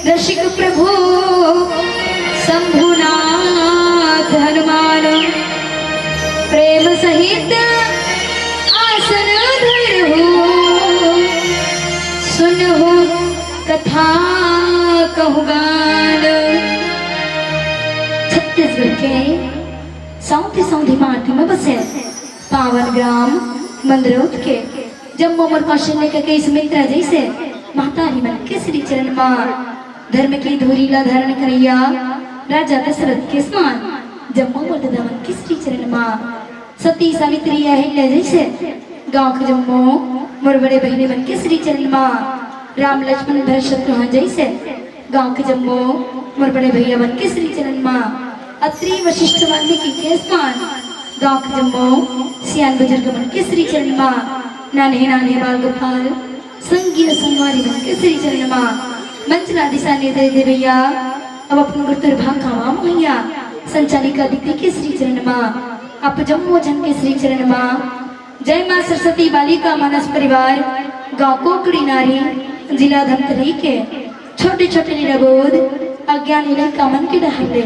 रसिक प्रभु शंभुनाथ हनुमान प्रेम सहित आसन धरहु सुनहु कथा कहु गान। छत्तीसगढ़ के सौंधी सौंधी माटी में बसे पावन ग्राम मंदरौत के जम्मू मोर कौशल्य के कई सुमित्रा जैसे महतारी मन के श्री चरण मां धर्म की धूरी ला धारण करैया राजा दशरथ के समान जम्मू मोर दमन के श्री चरण मां सती सावित्री अहिल्या जैसे गांव के जम्मू मोर बड़े बहने बन के श्री चरण मां राम लक्ष्मण भरत शत्रुघ्न जैसे गांव के जम्मू मोर बड़े भैया बन के श्री चरण मां अत्रि वशिष्ठ वाल्मीकि के समान गांव के जम्मू सियान बुजुर्ग बन के श्री चरण मां नाने नाने बाल गोपाल संगीत संगवारी बन के श्री चरण मां मंचला दिशा निर्दय दे भैया अब अपने गुरुतर भाग खावा भैया संचालिका दीदी के श्री चरण मां आप जम्मू जन के श्री चरण मां जय मां सरस्वती बालिका मानस परिवार गांव कोकड़ी नारी जिला धमतरी के छोटे छोटे निराबोध अज्ञानी लड़का मन के डहले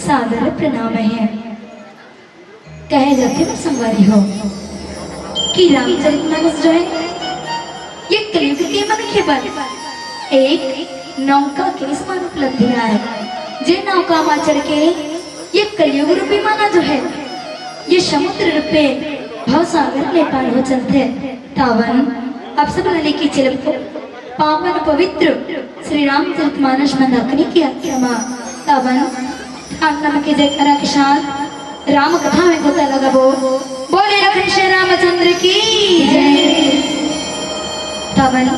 सादर प्रणाम है। कहे जाते हैं संगवारी हो कि रामचरितमानस जो है ये कलयुग के मन के बल एक नौका के समान उपलब्धि है। जे नौका में चढ़ के ये कलयुग रूपी माना जो है ये समुद्र रूपे भवसागर ले पार हो चलते तावन अब सब लेके चल पावन पवित्र श्री रामचरितमानस मंदाकिनी की आत्मा तावन आत्मा के जयकारा के साथ राम कथा में गोता लगा बोले लखन श्री रामचंद्र की जय। तावन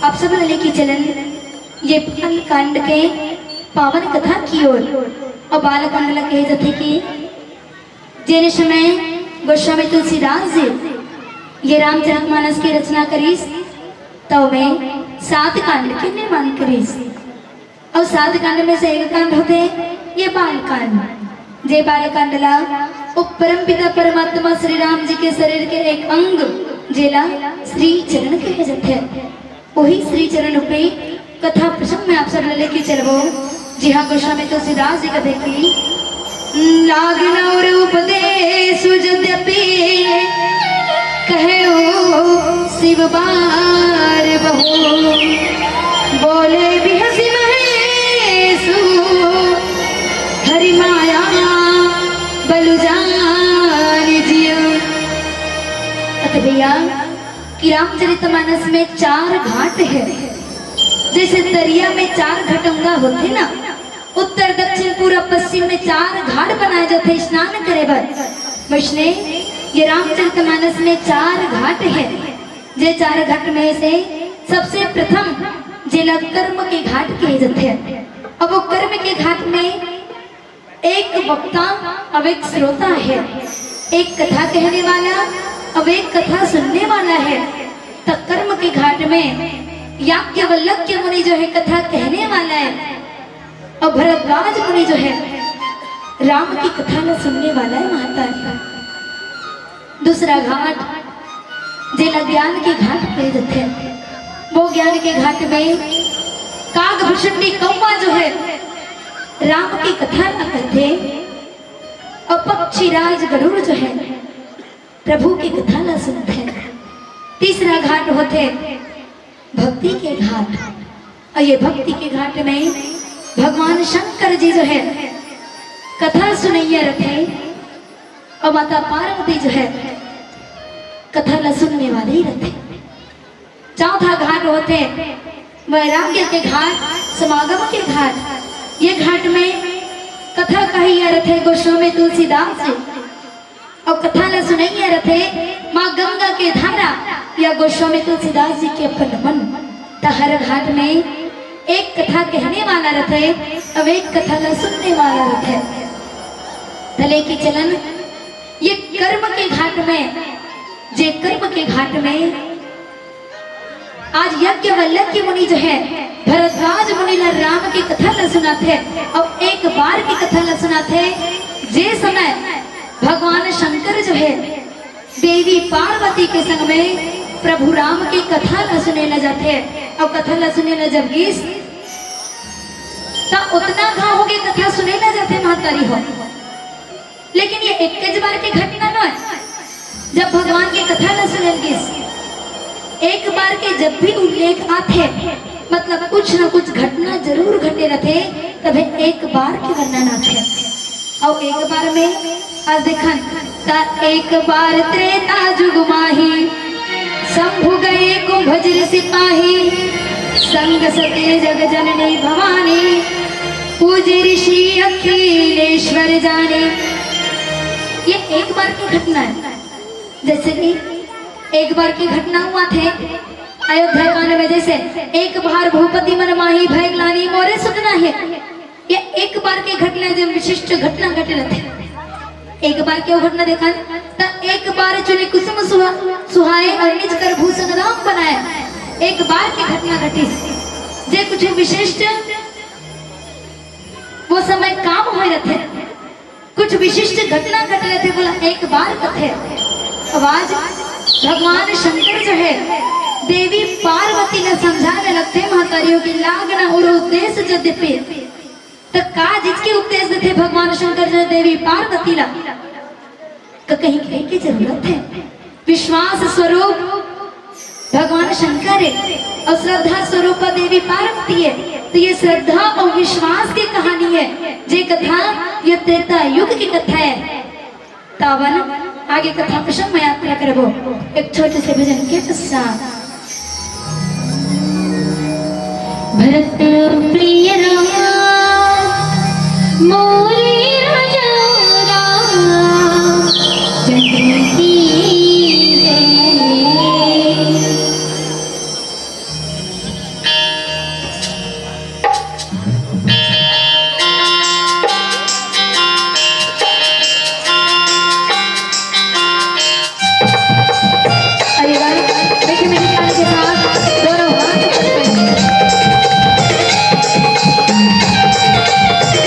आप सब लेके चलन ये कांड के पावन कथा की ओर और बाल कांड कहे जाते कि जेने समय गोस्वामी तुलसीदास जी ये रामचरितमानस की रचना करीस तो में 7 कांड के निर्माण करीस और 7 कांड में से एक कांड होते ये बाल कांड। जे बाल कांड ला परम पिता परमात्मा श्री राम जी के शरीर के एक अंग जेला श्री चरण कहे जाते हैं वही श्री चरण रूपी कथा प्रसंग में आप सब लेके चलो। जी हाँ गोस्वामी तुलसीदास जी कहते कि लागना और उपदेश यद्यपि कहे शिव बार बहु बोले भी हंसी महेशु हरि माया बलु जान जियो। भैया कि रामचरितमानस में 4 घाट है जैसे दरिया में 4 घटंगा होते ना उत्तर दक्षिण पूर्व पश्चिम में 4 घाट बनाए जाते स्नान करे बर वैष्णे ये रामचरितमानस में 4 घाट है। जे 4 घाट में से सबसे प्रथम जिला कर्म के घाट कहे जाते हैं। अब वो कर्म के घाट में एक वक्ता अब एक श्रोता है एक कथा कहने वाला अब एक कथा सुनने वाला है। तो कर्म के घाट में याज्ञवल्क्य मुनि जो है कथा कहने वाला है और भरद्वाज मुनि जो है राम की कथा न सुनने वाला है महाता। दूसरा घाट जेला ज्ञान के घाट कहे जाते हैं। वो ज्ञान के घाट में कागभूषणी कौवा जो है राम की कथा न कहते और पक्षीराज गरुड़ जो है प्रभु की कथा न सुनते हैं। तीसरा घाट होते भक्ति के घाट और ये भक्ति के घाट में भगवान शंकर जी जो है कथा सुनैया रखे और माता पार्वती जो है कथा न सुनने वाले ही रहते। चौथा घाट होते वैराग्य के घाट समागम के घाट। ये घाट में कथा कहिया रथे गोस्वामी तुलसीदास जी और कथा न सुनैया रथे माँ गंगा के धारा या गोस्वामी तुलसीदास जी के अपन मन। तो हर घाट में एक कथा कहने वाला रथे अब एक कथा न सुनने वाला रथे। तले की चलन ये कर्म के घाट में जे कर्म के घाट में आज याज्ञवल्क्य मुनि जो है भरद्वाज मुनि ने राम की कथा न सुनाते और एक बार की कथा न सुनाते। जे समय भगवान शंकर जो है देवी पार्वती के संग में प्रभु राम की कथा न सुने न जाते और कथा न सुने न जब गीस ता उतना घाव हो गए कथा सुने ना जाते महतारी हो। लेकिन ये एक बार की घटना न है जब भगवान की कथा न सुनेंगे, एक बार के जब भी उल्लेख आते मतलब कुछ न कुछ घटना जरूर घटे रहते, तभी एक बार के वर्णन आते। और एक बार में आज देखन ता एक बार त्रेता जुग माही, शंभु गए कुंभजर सिपाही, संग सत्य जग जननी भवानी, पूज्य ऋषि अखिलेश्वर जाने। ये एक बार की घटना है। जैसे कि एक बार की घटना हुआ थे अयोध्या कांड में, जैसे एक बार भूपति मन माही भय ग्लानि मोरे सुतना है। ये एक बार की घटना जब विशिष्ट घटना घटे रहते। एक बार क्यों घटना देखा तो एक बार चुने कुसुम सुहाए और निज कर भूषण राम बनाया। एक बार की घटना घटी जे कुछ विशिष्ट वो समय काम हो रहे थे, कुछ विशिष्ट घटना घट रहे थे। बोला एक बार कथे आवाज भगवान शंकर जो है देवी पार्वती ने समझाने लगते महतारियों की लागना और उद्देश्य यद्यपि तो काज इसके उपदेश देते भगवान शंकर जो देवी पार्वती ला तो कहीं कहीं की जरूरत है। विश्वास स्वरूप भगवान शंकर है और श्रद्धा स्वरूप देवी पार्वती है। तो ये श्रद्धा और विश्वास की कहानी है। जे कथा ये त्रेता युग की कथा है। तावन आगे कथा प्रसंग में यात्रा करबो एक छोटे से भजन के पश्चात। भरत प्रिय रामा मोरे राजा राम, जनकी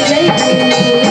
जय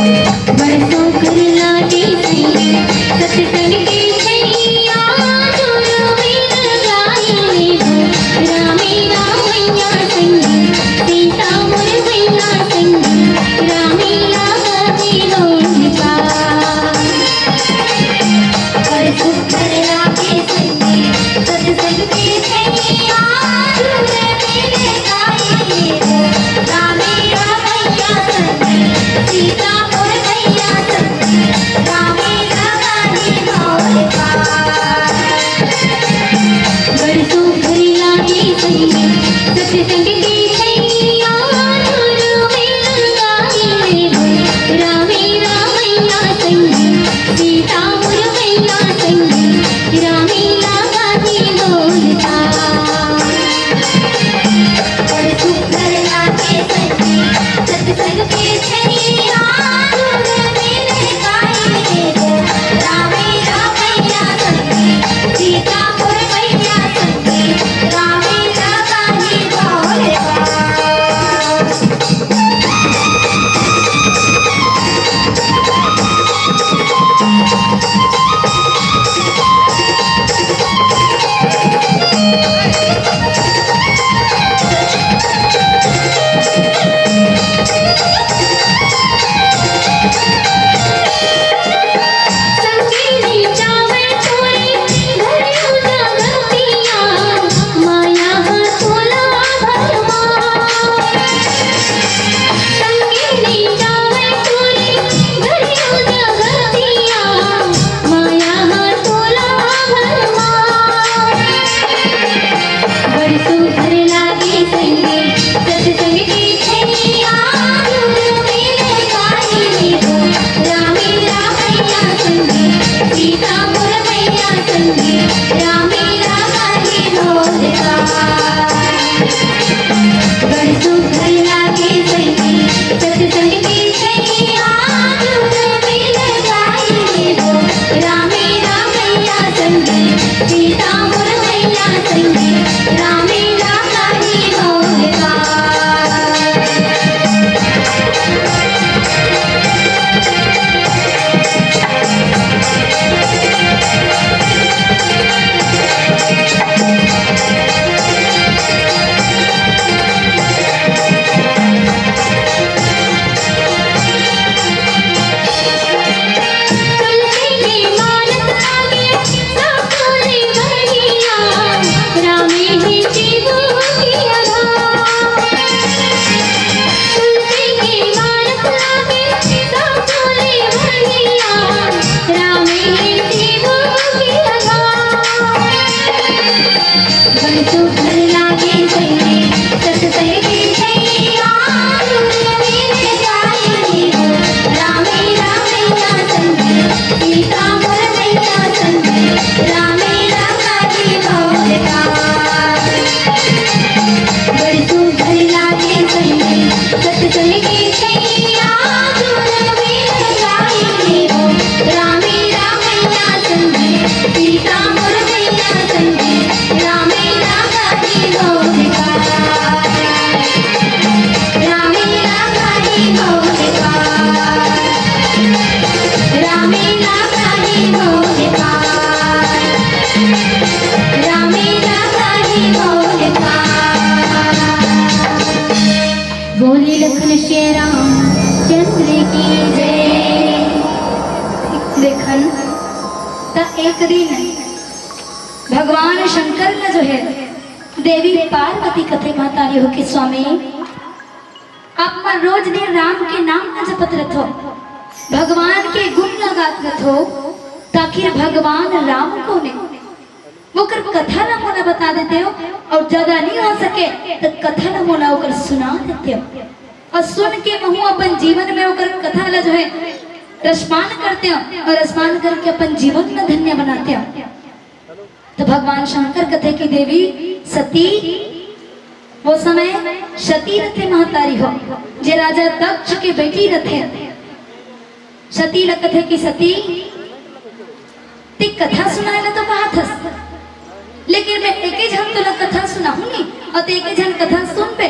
बोले लखन श्री राम चंद्र की जय। देखन ता एक दिन भगवान शंकर ने जो है देवी पार्वती कथे मातारी हो के स्वामी आप मन रोज दिन राम के नाम न जपत रहो, भगवान के गुण लगात रहो, ताकि भगवान राम को ने वो कर कथा न मोना बता देते हो और ज्यादा नहीं हो सके तो कथा न मोना होकर सुना देते हो और सुन के महू अपन जीवन में होकर कथा ला जो है रसपान करते हो और रसपान करके अपन जीवन में धन्य बनाते हो। तो भगवान शंकर कथे की देवी सती वो समय सती रथे महतारी हो जे राजा दक्ष के बेटी रथे सती ल कथे की सती ती कथा सुनाए ला तो कहा था, लेकिन मैं एक ही जन तुला कथा सुनाऊंगी और एक ही जन कथा सुन पे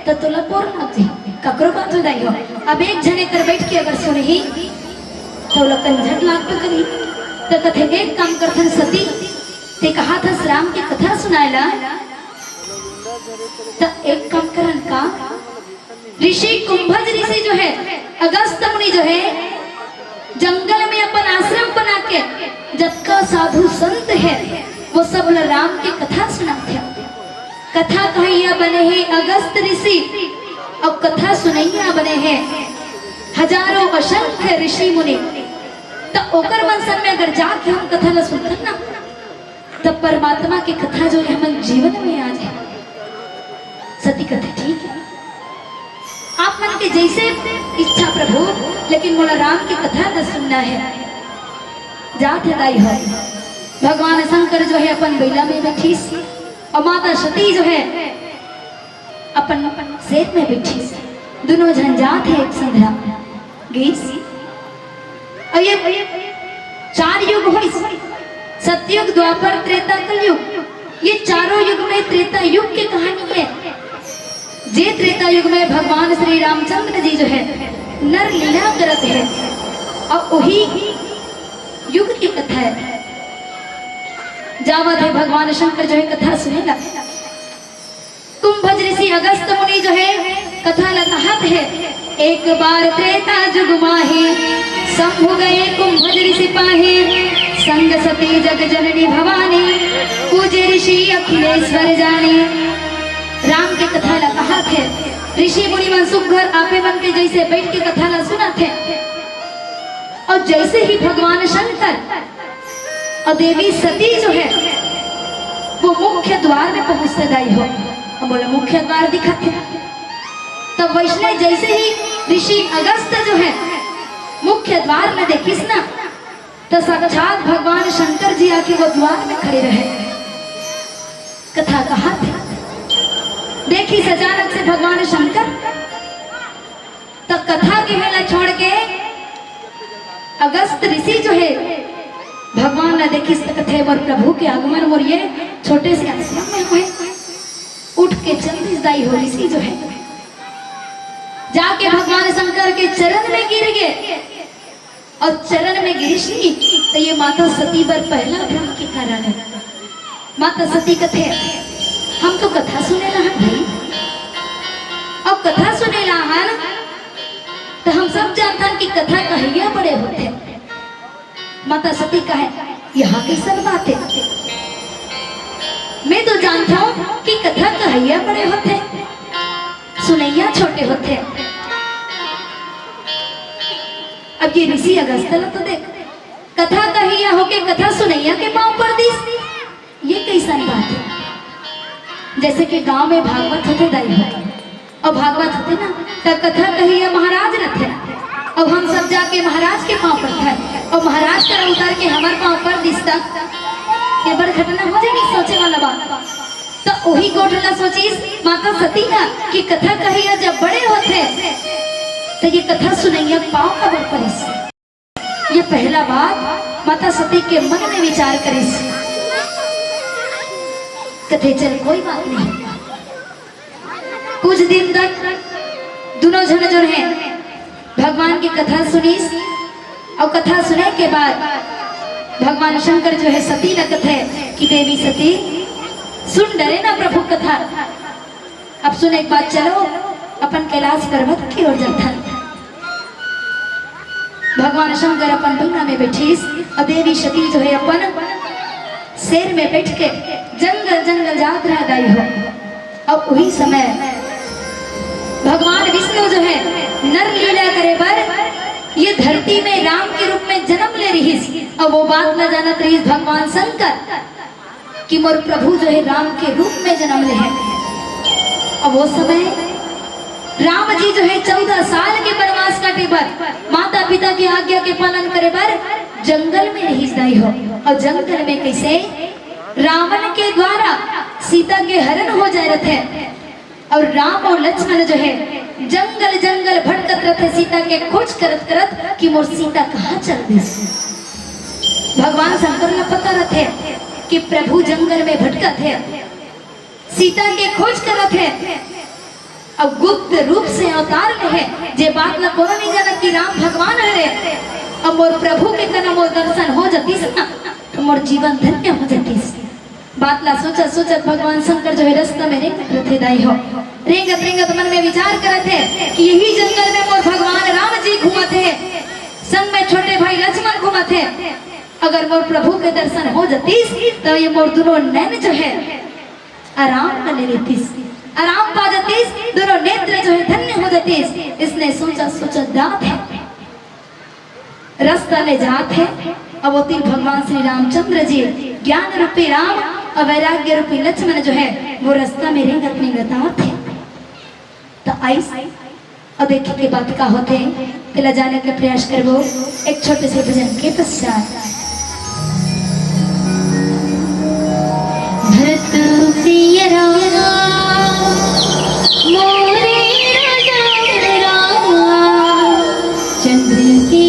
तो तुला बोर ना थी ककरो बात हो जाई हो। अब एक जने कर बैठ के अगर सुने ही तो लकन झट लाग पे करी तो कथे एक काम करथन सती ते कहा था राम की कथा सुनाएला तो एक काम करन का ऋषि कुंभज ऋषि जो है अगस्त मुनि जो है जंगल में अपन आश्रम बना के जबका साधु संत है वो सब राम की कथा सुनाते हैं। कथा कहिया बने हैं अगस्त ऋषि और कथा सुनैया बने हैं हजारों असंख्य ऋषि मुनि। तो ओकर मनसन में अगर जाके हम कथा न सुनते ना तब परमात्मा की कथा जो है हम जीवन में आ जाए। सती कथा ठीक है आप मन के जैसे इच्छा प्रभु, लेकिन मोला राम की कथा न सुनना है। जात दाई हो भगवान शंकर जो है अपन बैला में बैठी और माता सती जो है अपन शेर में बैठी, दोनों झंझात है एक संध्या गीस। और ये चार युग हो सतयुग द्वापर त्रेता कलयुग, ये चारों युग में त्रेता युग की कहानी है। जे त्रेता युग में भगवान श्री रामचंद्र जी जो है नर लीला करत है और वही युग की कथा है। जावत है भगवान शंकर जो है कथा सुनेगा। कुंभज ऋषि अगस्त मुनि जो है कथा लताहत है। एक बार त्रेता जुग माहे शंभु गए कुंभज ऋषि पाहे, संग सती जग जननी भवानी पूजे ऋषि अखिलेश्वर जाने। राम के कथा लताहत है। ऋषि मुनि मन सुखर आपे मन के जैसे बैठ के कथा ला सुना थे और जैसे ही भगवान शंकर और देवी सती जो है वो मुख्य द्वार में पहुंचते दाई हो और बोले मुख्य द्वार दिखाते। तब वैष्णव जैसे ही ऋषि अगस्त जो है मुख्य द्वार में देखिस ना तो साक्षात भगवान शंकर जी आके वो द्वार में खड़े रहे। कथा कहा थे देखी अचानक से भगवान शंकर तो कथा के मेला छोड़ के अगस्त ऋषि जो है भगवान ने देखी कथे और प्रभु के आगमन और ये छोटे से आश्रम में हुए उठ के चल दाई हो ऋषि जो है जाके भगवान शंकर के चरण में गिर गए और चरण में गिरशी तो ये माता सती पर पहला भ्रम के कारण है। माता सती कथे हम तो कथा सुने ला भाई और कथा सुने ला तो हम सब जानते कि कथा कहिया बड़े होते। माता सती कहे यहाँ की सब बातें मैं तो जानता हूँ कि कथा कहिया बड़े होते सुनैया छोटे होते। अब ये ऋषि अगस्त तो देख कथा कहिया होके कथा सुनैया के पांव पर दिस, ये कैसा बात है। जैसे कि गांव में भागवत होते दाई होते और भागवत होते ना तो कथा कहिया महाराज रहते और हम सब जाके महाराज के पांव पर थे और महाराज का उतार के हमारे पांव पर दिसता ये बड़ घटना हो जाएगी सोचे वाला बात। तो वही गोठला सोची माता सती ना कि कथा कहिया जब बड़े होते तो ये कथा सुनैया पाँव का बल परिस। ये पहला बात माता सती के मन में विचार करिस। कथे चल कोई बात नहीं। कुछ दिन तक दोनों जन जो है भगवान की कथा सुनीस और कथा सुने के बाद भगवान शंकर जो है सती लगत है कि देवी सती सुन डरे ना प्रभु कथा। अब सुने एक बात चलो अपन कैलाश पर्वत की ओर जाता। भगवान शंकर अपन बंगला में बैठीस और देवी सती जो है अपन शेर में बैठ के जंगल जंगल जात रह गई हो। अब वही समय भगवान विष्णु जो है नर लीला करे पर ये धरती में राम के रूप में जन्म ले रही। और वो बात न जानत रही भगवान शंकर कि मोर प्रभु जो है राम के रूप में जन्म ले है। अब वो समय राम जी जो है 14 साल के वनवास काटे पर माता पिता की आज्ञा के पालन करे पर जंगल में रही गई हो। और जंगल में कैसे रावण के द्वारा सीता के हरण हो जाए थे। और राम और लक्ष्मण जो है जंगल जंगल भटकत रहते सीता के खोज करत करत कि मोर सीता कहाँ चल गई। भगवान शंकर ने पता रहते कि प्रभु जंगल में भटकत है, सीता के खोज करत है। अब गुप्त रूप से अवतार रहे जे बात न कोनो नहीं जानत कि राम भगवान है। अब मोर प्रभु के कना मोर दर्शन हो जतीस ना तो मोर जीवन धन्य हो जतीस। बात ला सोचत सोचत भगवान शंकर जो है रास्ता में रेंगत रहते दाई हो। रेंगत रेंगत मन में विचार करत है कि यही जंगल में मोर भगवान राम जी घूमत है, संग में छोटे भाई लक्ष्मण घूमत है। अगर मोर प्रभु के दर्शन हो जतीस तो ये मोर दोनों नैन जो है आराम कर लेतीस, आराम पा जतीस, दोनों नेत्र जो है धन्य हो जतीस। इसने सोचा सोचा जात है रास्ता में जात है। अब वो तीन भगवान श्री रामचंद्र जी ज्ञान रूपी राम और वैराग्य रूपी लक्ष्मण जो है वो रास्ता में रेंगत रेंगत आते हैं। तो आई और देखिए के बात का होते हैं तिला जाने का प्रयास करबो एक छोटे से भजन के पश्चात। भरत प्रिय राम मोरे राजा राम चंद्र की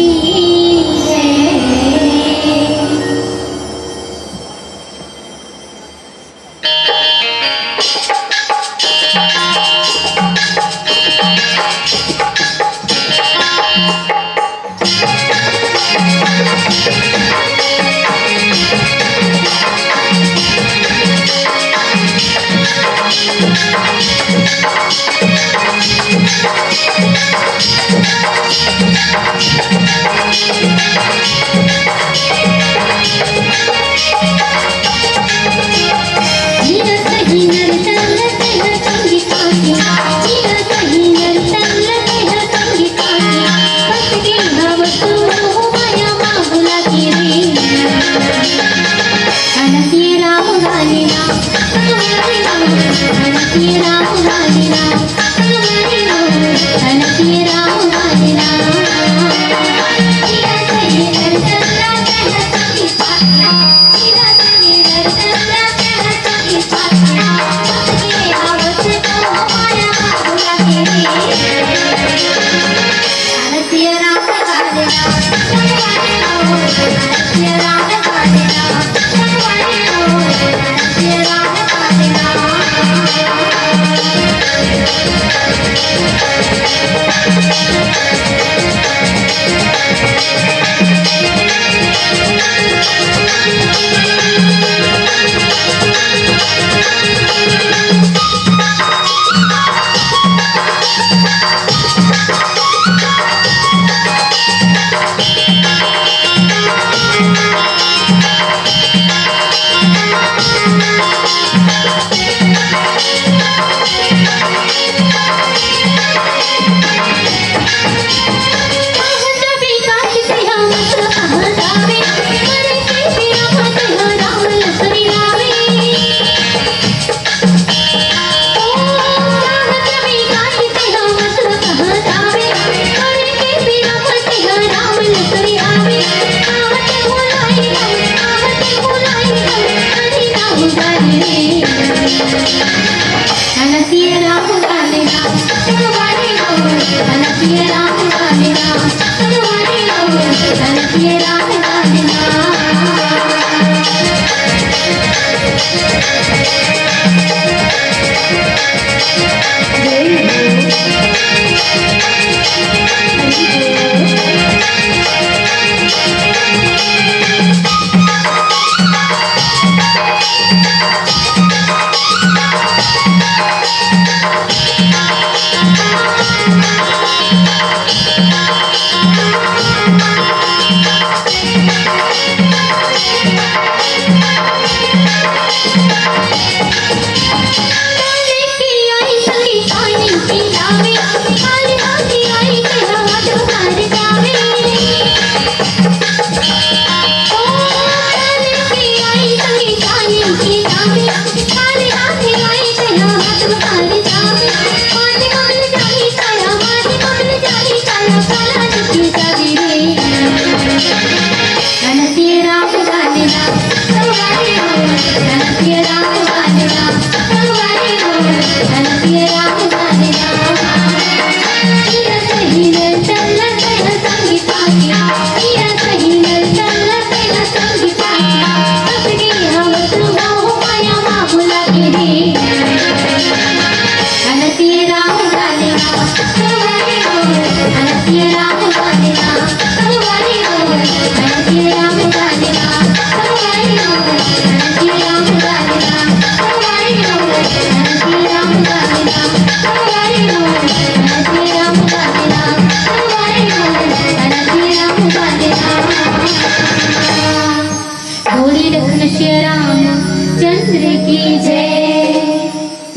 चंद्र की जय।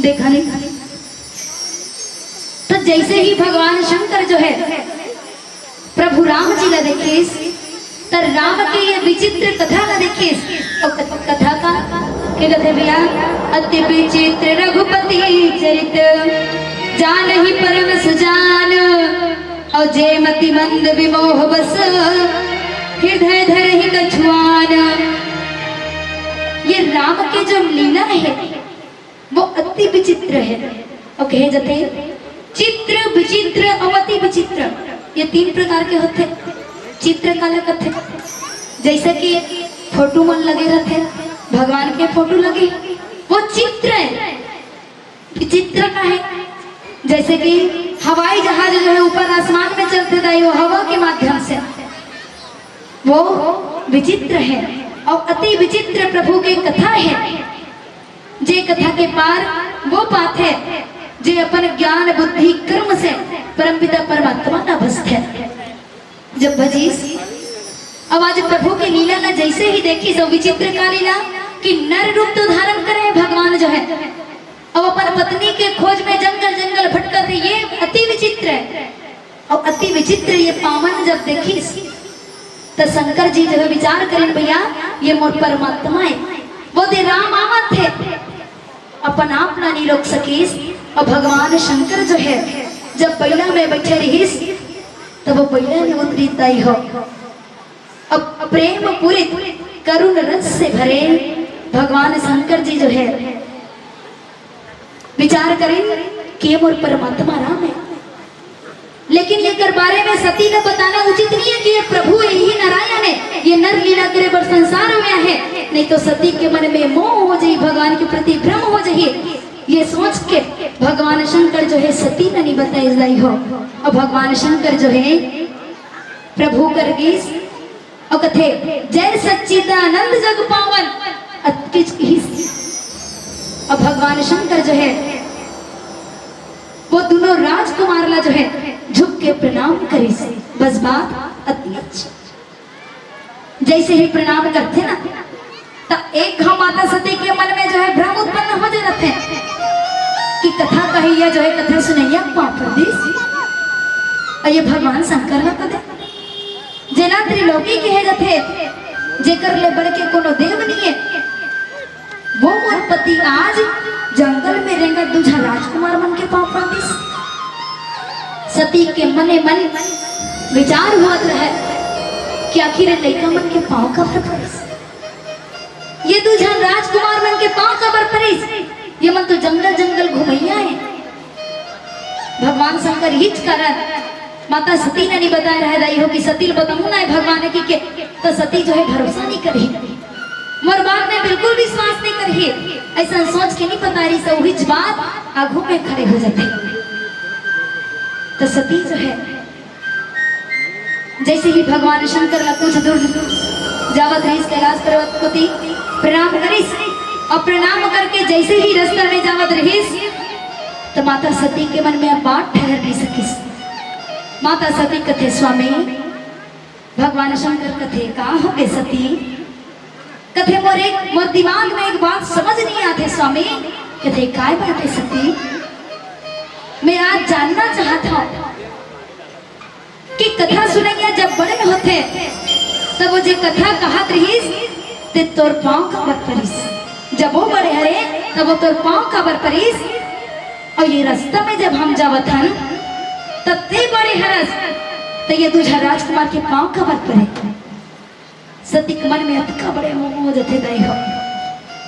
देखा नहीं? तो जैसे ही भगवान शंकर जो है प्रभु राम जी ला देखिस, तर राम के ये विचित्र कथा ला देखिस, और कथा का के कहते भैया, अति विचित्र रघुपति चरित जान ही परम सुजान, और जय मति मंद विमोह बस हृदय धर ही कछुआन। ये राम के जो लीला है वो अति विचित्र है, और कहे जाते चित्र विचित्र और अति विचित्र, ये तीन प्रकार के होते। चित्र काला कथे, जैसे कि फोटो मन लगे रहते, भगवान के फोटो लगे, वो चित्र है। विचित्र का है जैसे कि हवाई जहाज जो है ऊपर आसमान में चलते थे, वो हवा के माध्यम से, वो विचित्र है। और अति विचित्र प्रभु की कथा है, जे कथा के पार वो बात है जे अपन ज्ञान बुद्धि कर्म से परमपिता परमात्मा का भस्त है। जब भजीस अब आज प्रभु की लीला ना जैसे ही देखी, जो विचित्र का लीला कि नर रूप तो धारण करे भगवान जो है, अब अपन पत्नी के खोज में जंगल जंगल भटकते, ये अति विचित्र है। और अति विचित्र ये पावन जब देखी तो शंकर जी जो है विचार करें, भैया ये मोर परमात्मा है, वो दे राम आवत थे, अपन आप ना नहीं रोक सकीस। और भगवान शंकर जो है जब बैला में बैठे रहीस, तब वो बैला में उतरी तय हो। अब प्रेम पूरे करुण रस से भरे भगवान शंकर जी जो है विचार करें कि मोर परमात्मा राम है, लेकिन ये कर बारे में सती ने बताना उचित नहीं है कि ये प्रभु यही नारायण है, ये नर लीला करे पर संसार में है, नहीं तो सती के मन में मोह हो जाए, भगवान के प्रति भ्रम हो जाए। ये सोच के भगवान शंकर जो है सती ने नहीं बताई जाई हो, और भगवान शंकर जो है प्रभु कर गीस और कथे जय सच्चिदानंद जग पावन अत्किच हिस। और भगवान शंकर जो है वो दोनों राजकुमार ला जो है झुक के प्रणाम करी से, बस बात अति अच्छी। जैसे ही प्रणाम करते ना तो एक हम माता सती के मन में जो है भ्रम उत्पन्न हो जाते हैं कि कथा कहिया जो है कथा सुनैया पापरदेश, और ये भगवान शंकर ना कदे जेना त्रिलोकी कहे जाते, जेकर ले बढ़ के कोनो देव नहीं है, वो मोर पति आज जंगल में रहेंगे दूजा राजकुमार मन के पाँव परदेश। सती के मने मन विचार हुआ है कि आखिर लड़का मन के पाँव का परदेश, ये दूजा राजकुमार मन के पाँव का परदेश, ये मन तो जंगल जंगल घुमैया है। भगवान शंकर हिच कारण माता सती ने नहीं बताया रह रही हो कि सती बताऊं ना भगवान की के, तो सती जो है भरोसा नहीं करी, मोर बात में बिल्कुल विश्वास नहीं करिए, ऐसा सोच के नहीं पता रही से वही बात आगू में खड़े हो जाते। तो सती जो है जैसे ही भगवान शंकर ला कुछ दूर जावत रही कैलाश पर्वत को प्रणाम करीस, और प्रणाम करके जैसे ही रास्ता में जावत रहीस तो माता सती के मन में अब बात ठहर नहीं सकी। माता सती कथे स्वामी भगवान शंकर कथे कहा हो गए सती कथे मोर दिमाग में एक बात समझ नहीं आते स्वामी। कथे काय बात है सती, मैं आज जानना चाहता हूं कि कथा सुनेंगे जब बड़े होते तब वो जो कथा कहत रहीस ते तोर पाँव कबर परिस, जब वो बड़े हरे तब वो तोर पाँव कबर परिस। और ये रास्ता में जब हम जावत हन तब ते बड़े हरस तो ये तुझा राजकुमार के पाँव कबर परे। सती के मन में अतका बड़े मोह जथे दई हो।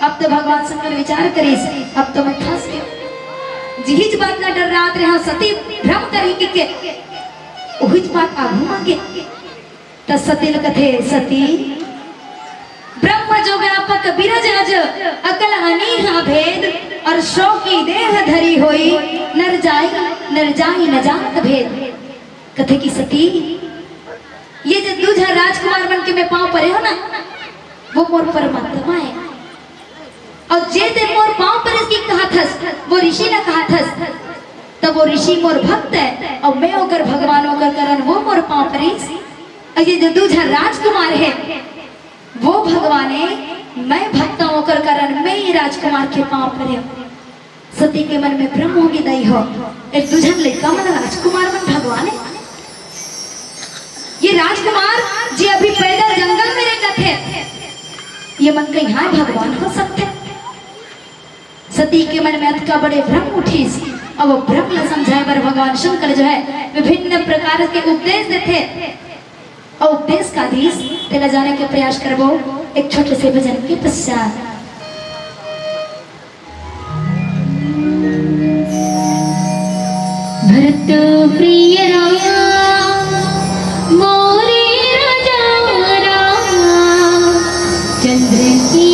अब तो भगवान शंकर विचार करीस, अब तो मैं फंस गया। जिहिज बात ना डर रात रहा सती भ्रम करी के उहिज बात आगू मांगे। त सती कथे सती ब्रह्म जो व्यापक बिरज अज अकल अनीहा भेद और शो की देह धरी होई नर जाई न जानत भेद। कथे की सती ये जो दूजा राजकुमार बन के मैं पाँव परे हो ना वो मोर परमात्मा है। और जे दे मोर पाँव पर इसकी कहा थस वो ऋषि ने कहा थस तब वो ऋषि मोर भक्त है और मैं होकर भगवान होकर करन वो मोर पाँव परीस। और ये जो दूजा राजकुमार है वो भगवान है, मैं भक्त होकर करन मैं ही राजकुमार के पाँव परे। सती के मन में भ्रम होगी दई हो एक दूजा लड़का मन राजकुमार मन भगवान है। ये राजकुमार जी अभी पैदल जंगल में रहता थे ये मन कहीं हाँ भगवान हो सकते। सती के मन में अतका बड़े भ्रम उठी। अब वो भ्रम न समझाए पर भगवान शंकर जो है विभिन्न प्रकार के उपदेश देते और उपदेश का आदेश तेरा जाने के प्रयास करबो एक छोटे से भजन के पश्चात। भरत प्रिय राम मोरे राजा राम चंद्र की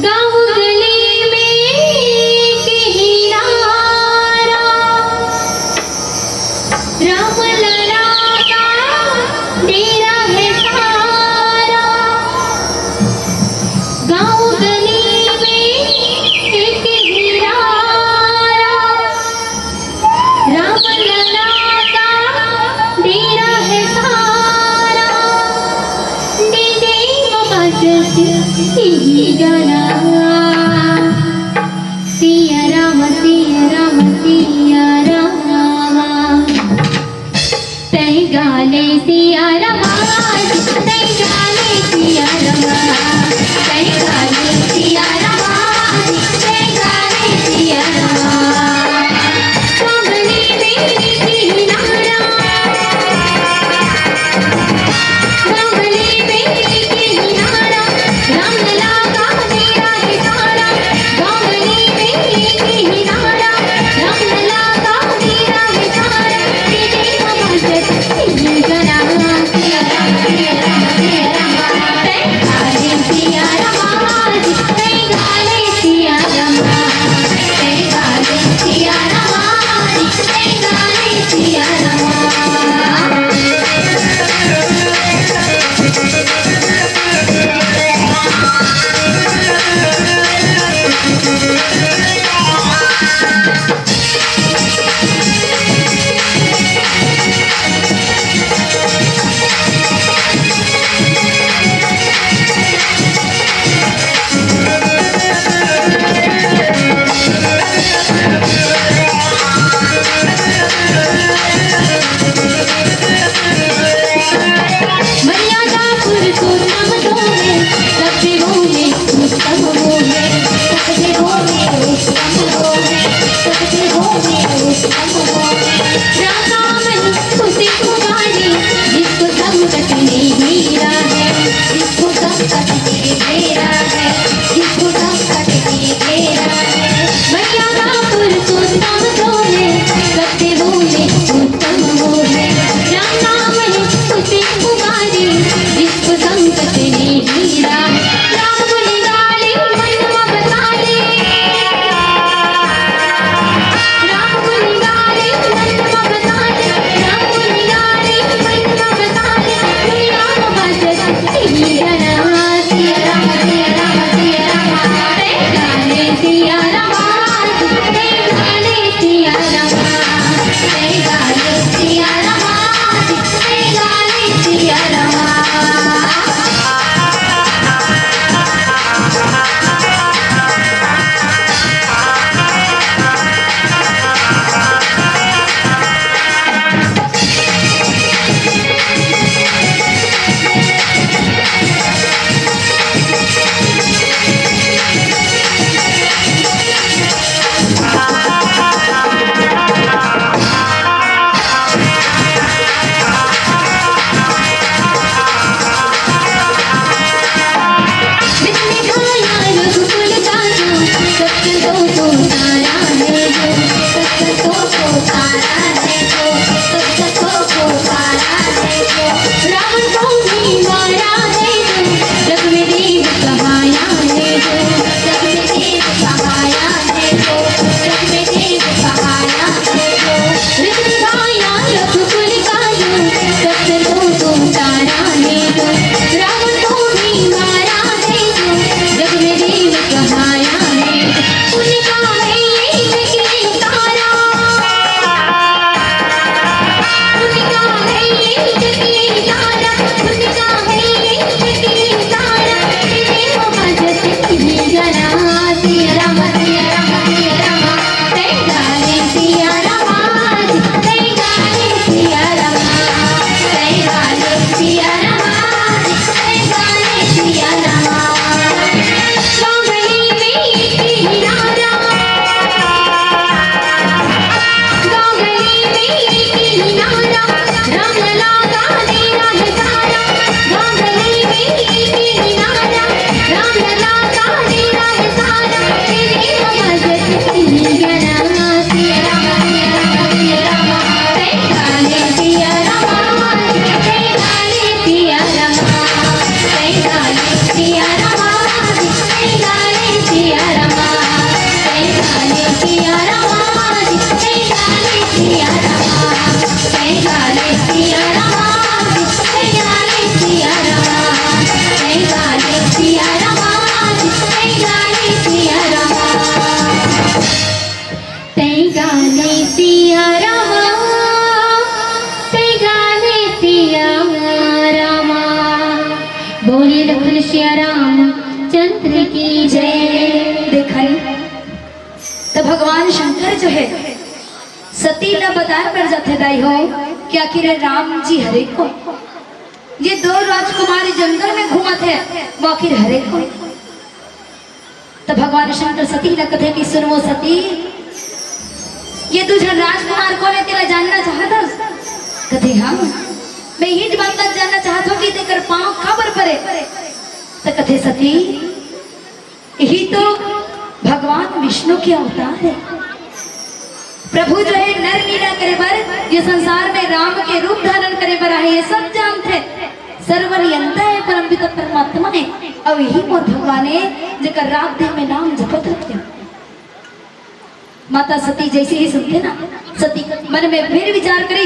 गाँव गली में किनारा राम लला का डेरा है सारा। गाँव गली में किनारा राम लला का डेरा है सारा। गाना सिया राम सिया राम तै गाले सिया राम तै गाले सिया राम तै गाले सिया राम तै गाले सिया राम। कमली मेरी किनारा कमली मेरी किनारा राम लला का डेरा है सारा। कमली मेरी किनारा राम लला का डेरा है सारा। तेरे भगत सिया राम सिया शंकर जो है सती ला बताए पड़ जाते दाई हो कि आखिर राम जी हरे को ये दो राजकुमारी जंगल में घूमत है वो आखिर हरे को। तो भगवान शंकर सती ला कथे कि सुनो सती ये तुझे राजकुमार कौन है तेरा जानना चाहता कथे हाँ मैं ही बात जानना चाहता हूँ कि तेकर पाँव खबर पड़े। तो कथे सती यही तो भगवान विष्णु के अवतार है। प्रभु जो है नर लीला करे पर ये संसार में राम के रूप धारण करे पर है ये सब जानते सर्वनियंता है परमपिता परमात्मा है और यही मोर भगवान है जेकर रात दिन में नाम जपत रखते। माता सती जैसे ही सुनते ना सती मन में फिर विचार करी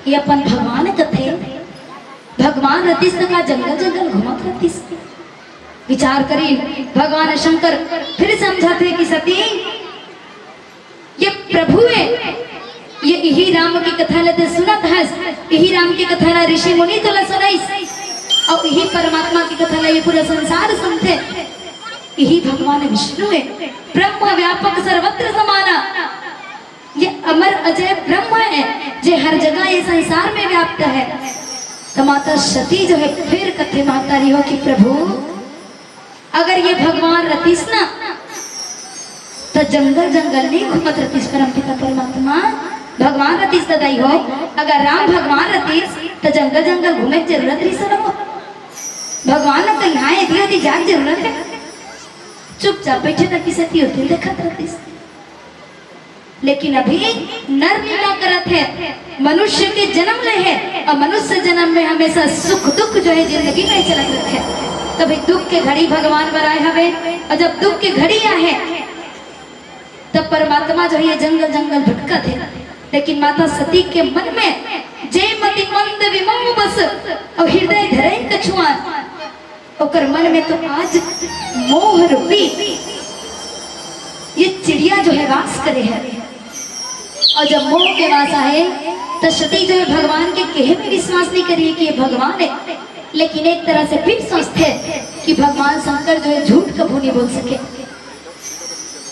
ये अपन भगवान कथे भगवान रतीस का जंगल जंगल घुमत रतीस विचार करी भगवान शंकर फिर समझाते कि सती ये प्रभु है ये यही राम की कथा लेते सुनत है यही राम की कथा ला ऋषि मुनि तो ला सुनाई और यही परमात्मा की कथा ला ये पूरा संसार सुनते यही भगवान विष्णु है ब्रह्म व्यापक सर्वत्र समाना ये अमर अजय ब्रह्म है जो हर जगह ये संसार में व्याप्त है। तो माता सती जो है फिर कथे माता रही हो कि प्रभु अगर ये भगवान रतीस ना तो जंगल जंगल नहीं घूमत रतीस परमपिता परमात्मा भगवान रतीस दाई हो अगर राम भगवान रतीस तो जंगल जंगल घूमे की जरूरत नहीं सुनो भगवान ने तो यहाँ यदि जाग जरूरत है चुपचाप बैठे तक सती होती देखा रतीस। लेकिन अभी नर लीला करत है मनुष्य के जन्म ले है और मनुष्य जन्म में हमेशा सुख दुख जो है जिंदगी में चलत रहे तभी दुख के घड़ी भगवान बनाए हवे और जब दुख की घड़ी आए तब परमात्मा जो है जंगल जंगल भटकत है। लेकिन माता सती के मन में जय मति मंद विमोह बस और हृदय धरे कछुआ और मन में तो आज मोह रूपी ये चिड़िया जो है वास करे है और जब मोह के वास आए तो सती जो है भगवान के कहे में विश्वास नहीं करिए कि ये भगवान है। लेकिन एक तरह से फिर सोचते कि भगवान शंकर जो है झूठ कबू नहीं बोल सके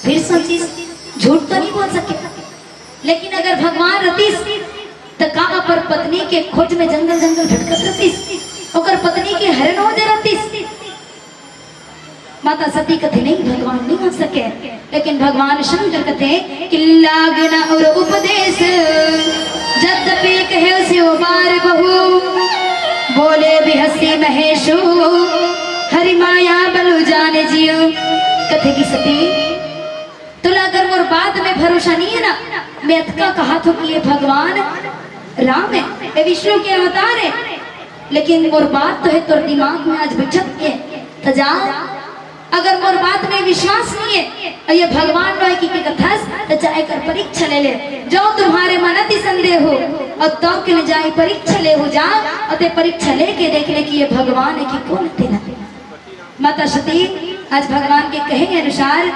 फिर सोची झूठ तो नहीं बोल सके। लेकिन अगर भगवान रतीस तो कहा पर पत्नी के खोज में जंगल जंगल भटकत रतीस और पत्नी के हरण हो जा रतीस माता सती कथे नहीं भगवान नहीं हो सके। लेकिन भगवान शंकर कथे कि लागना और उपदेश जद्यपि कहे से बार बहु बोले बिहसी महेशु हरि माया बलु जाने जियो। कथे की सती तुला अगर मोर बात में भरोसा नहीं है ना मैं अतका कहा था कि ये भगवान राम है ये विष्णु के अवतार है। लेकिन मोर बात तो है तो दिमाग में आज बिठक के तो जा अगर मोर बात में विश्वास नहीं है और ये भगवान नो की कथा तो जाए कर परीक्षा ले ले जो तुम्हारे मन अति संदेह हो और तो के जाए परीक्षा ले हो जा और ते परीक्षा लेके देख ले कि ये भगवान है कि कौन तेरा। माता सती आज भगवान के कहे अनुसार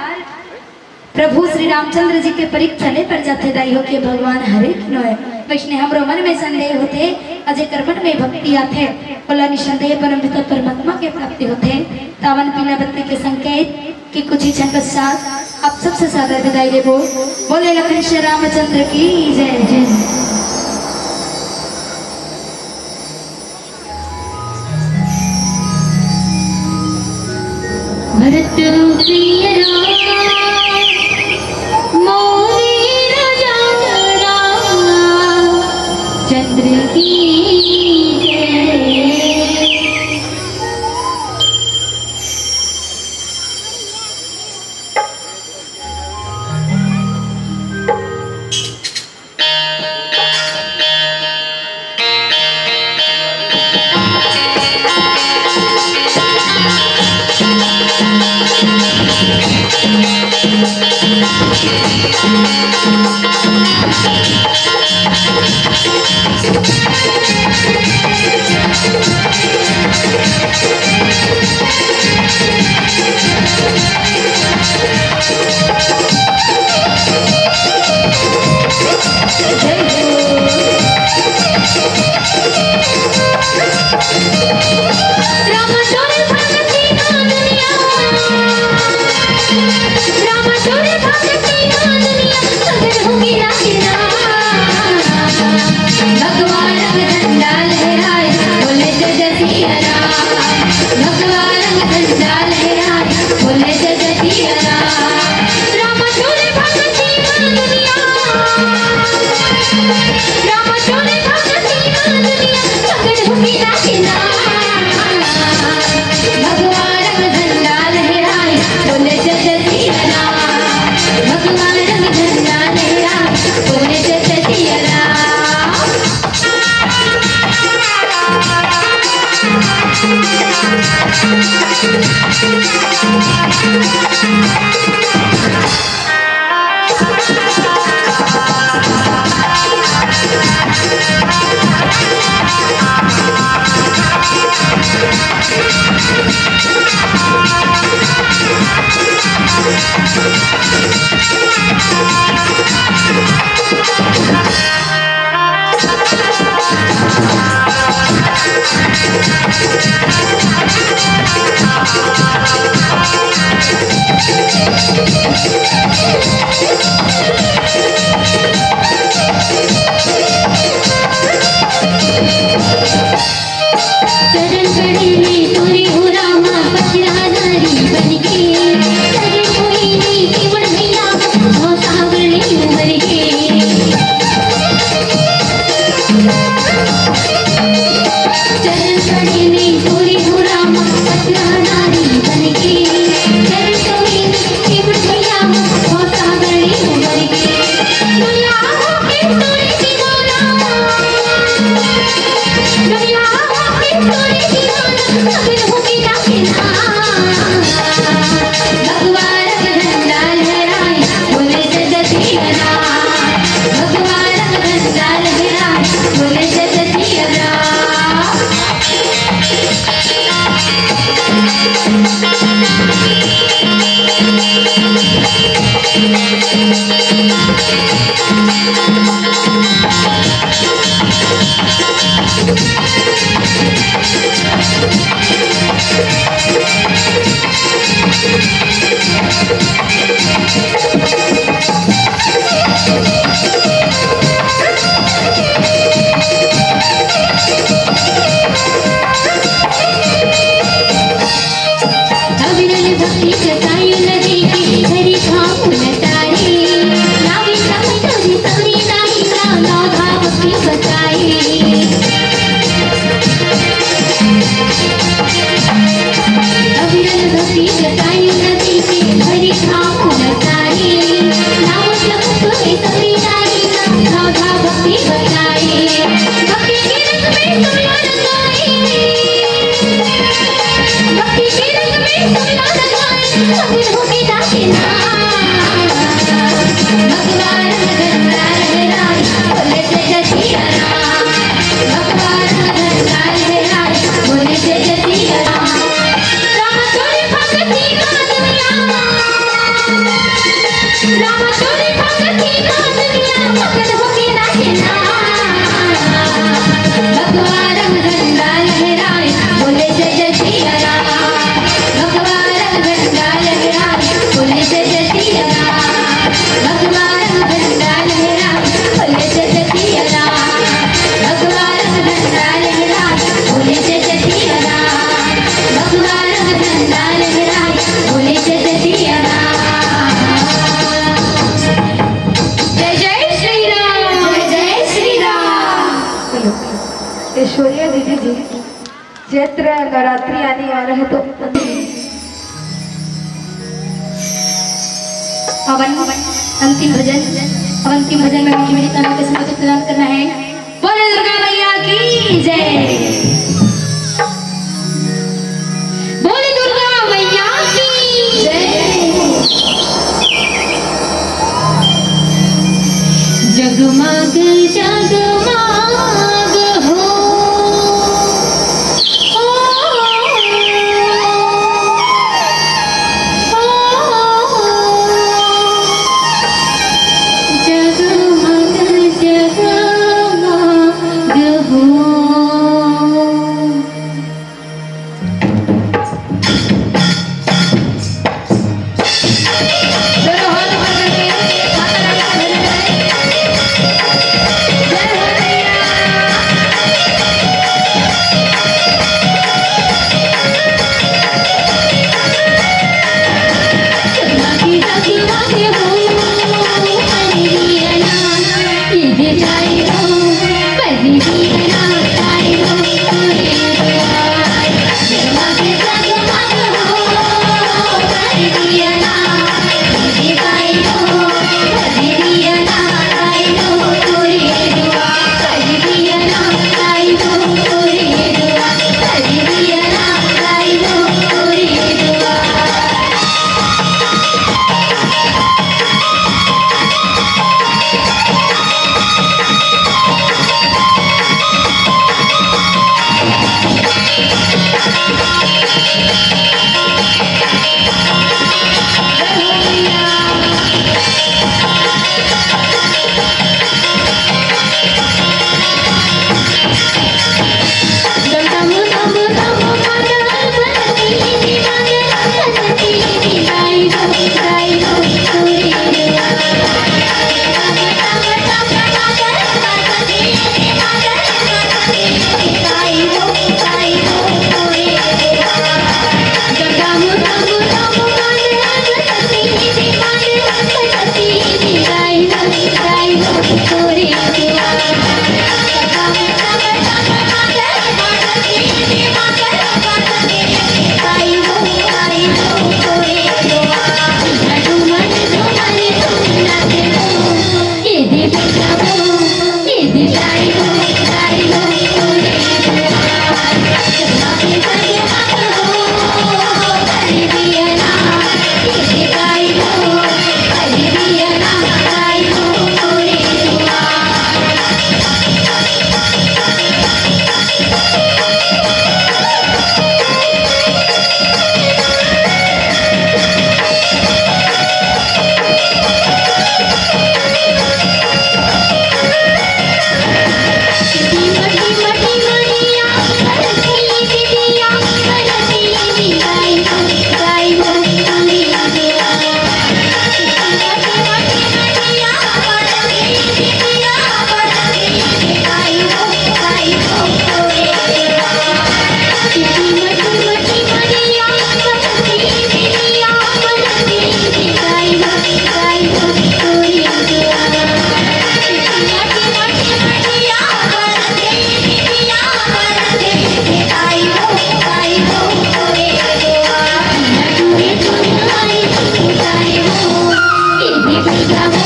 प्रभु श्री रामचंद्र जी के परीक्षा ले पर जाते दाई हो कि भगवान हरे किनो है वैष्णव हमरो मन में संदेह होते अजय कर्मण में भक्ति आते बोला निसंदेह परमपिता परमात्मा के प्राप्ति होते तावन पीला बत्ती के संकेत कि कुछ ही क्षण पश्चात आप सबसे सादर विदाई देबो। बोले लखन श्री रामचंद्र की जय जय। भरत प्रिय मोरे राजा चंद्र की राम चरण पड़े तुरी हो रामा पचराधारी बनके सगे कोई नहीं केवल भैया हो सावरणे उमर के चरण पड़े तुरी हो रामा पचराधारी बनके सगे कोई नहीं केवल भैया हो सावरणे उमर के दुनिया के तोरे दीवाना दुनिया तोरे दीवाना मगन होके नाचना भगवान झंडा लहराए बोले जगतिया भगवान झंडा लहराए बोले जगतिया अविरल भक्ति जताई नदी की हरि भाव नटाई नावी नावी तोरी तोरी नाही ना भाव की बताई अविरल भक्ति जताई नदी की हरि भाव नटाई नाव जब तोरी तोरी नाही ना भाव की बताई भक्ति के रंग में सोया रंगाई भक्ति के रंग में सोया रंगाई मगन होके नाचना भगवान झंडा लहराए बोले जगतिया भगवान झंडा लहराए बोले जगतिया राम तोरे भक्ति का दुनिया राम तोरे भक्ति का दुनिया मगन होके नाचना भगवान झंडा लहराए बोले जगतिया भगवान झंडा लहराए बोले जगतिया भगवान झंडा लहराए बोले जगतिया भगवान झंडा लहराए बोले जगतिया भगवान झंडा लहराए बोले जगतिया जय जय श्री राम जय जय श्री राम ऐश्वर्या दीदी जी चैत्र नवरात्रि आने वाला है तो अवन अंतिम भजन में मुझे मेरी तरफ के समझ प्रदान करना है। बोले दुर्गा मैया की जय बोले दुर्गा मैया की जय जगमग जगमग हो जगमग जगमग हो दोनों हाथ ऊपर करके माता रानी को भजन करें। जय हो मैया ये दुर्गा हो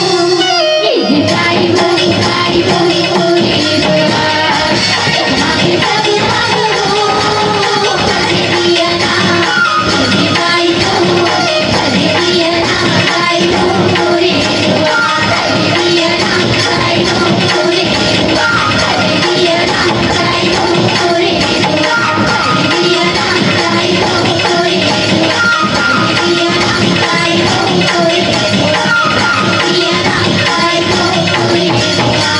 ये गाई हो रे दुआ मांगे सब मांगो करे दिया ना ये गाई हो करे दिया ना गाई हो रे दुआ करे दिया ना गाई हो रे दुआ करे दिया ना गाई हो रे दुआ करे दिया ना गाई हो रे दुआ करे दिया ना गाई हो रे दुआ करे दिया ना गाई हो रे दुआ